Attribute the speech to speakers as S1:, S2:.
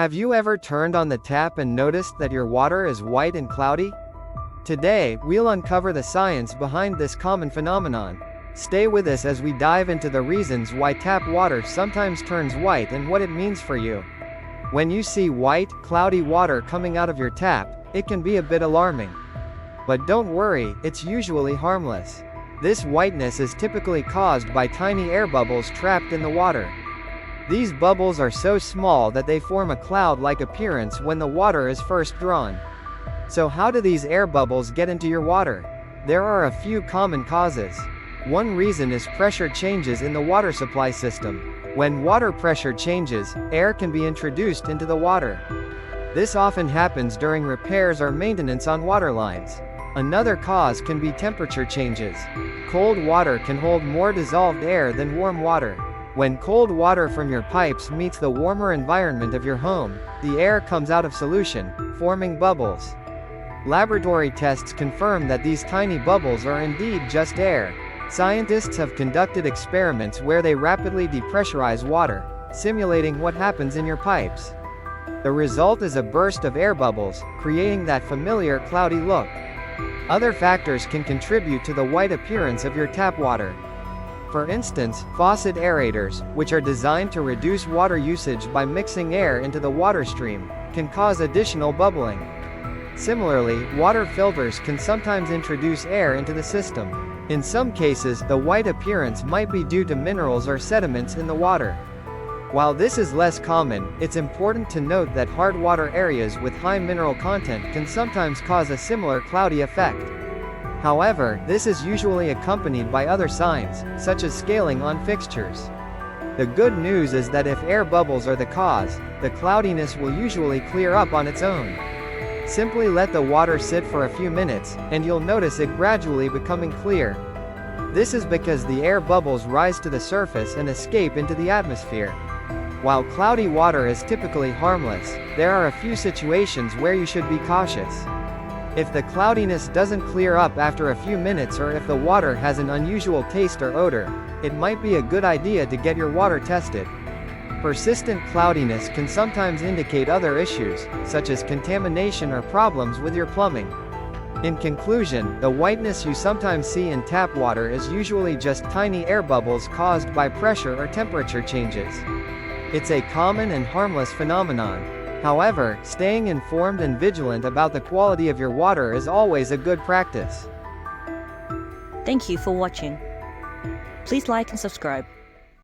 S1: Have you ever turned on the tap and noticed that your water is white and cloudy? Today, we'll uncover the science behind this common phenomenon. Stay with us as we dive into the reasons why tap water sometimes turns white and what it means for you. When you see white, cloudy water coming out of your tap, it can be a bit alarming. But don't worry, it's usually harmless. This whiteness is typically caused by tiny air bubbles trapped in the water. These bubbles are so small that they form a cloud-like appearance when the water is first drawn. So how do these air bubbles get into your water? There are a few common causes. One reason is pressure changes in the water supply system. When water pressure changes, air can be introduced into the water. This often happens during repairs or maintenance on water lines. Another cause can be temperature changes. Cold water can hold more dissolved air than warm water. When cold water from your pipes meets the warmer environment of your home, the air comes out of solution, forming bubbles. Laboratory tests confirm that these tiny bubbles are indeed just air. Scientists have conducted experiments where they rapidly depressurize water, simulating what happens in your pipes. The result is a burst of air bubbles, creating that familiar cloudy look. Other factors can contribute to the white appearance of your tap water. For instance, faucet aerators, which are designed to reduce water usage by mixing air into the water stream, can cause additional bubbling. Similarly, water filters can sometimes introduce air into the system. In some cases, the white appearance might be due to minerals or sediments in the water. While this is less common, it's important to note that hard water areas with high mineral content can sometimes cause a similar cloudy effect. However, this is usually accompanied by other signs, such as scaling on fixtures. The good news is that if air bubbles are the cause, the cloudiness will usually clear up on its own. Simply let the water sit for a few minutes, and you'll notice it gradually becoming clear. This is because the air bubbles rise to the surface and escape into the atmosphere. While cloudy water is typically harmless, there are a few situations where you should be cautious. If the cloudiness doesn't clear up after a few minutes or if the water has an unusual taste or odor, it might be a good idea to get your water tested. Persistent cloudiness can sometimes indicate other issues, such as contamination or problems with your plumbing. In conclusion, the whiteness you sometimes see in tap water is usually just tiny air bubbles caused by pressure or temperature changes. It's a common and harmless phenomenon. However, staying informed and vigilant about the quality of your water is always a good practice.
S2: Thank you for watching. Please like and subscribe.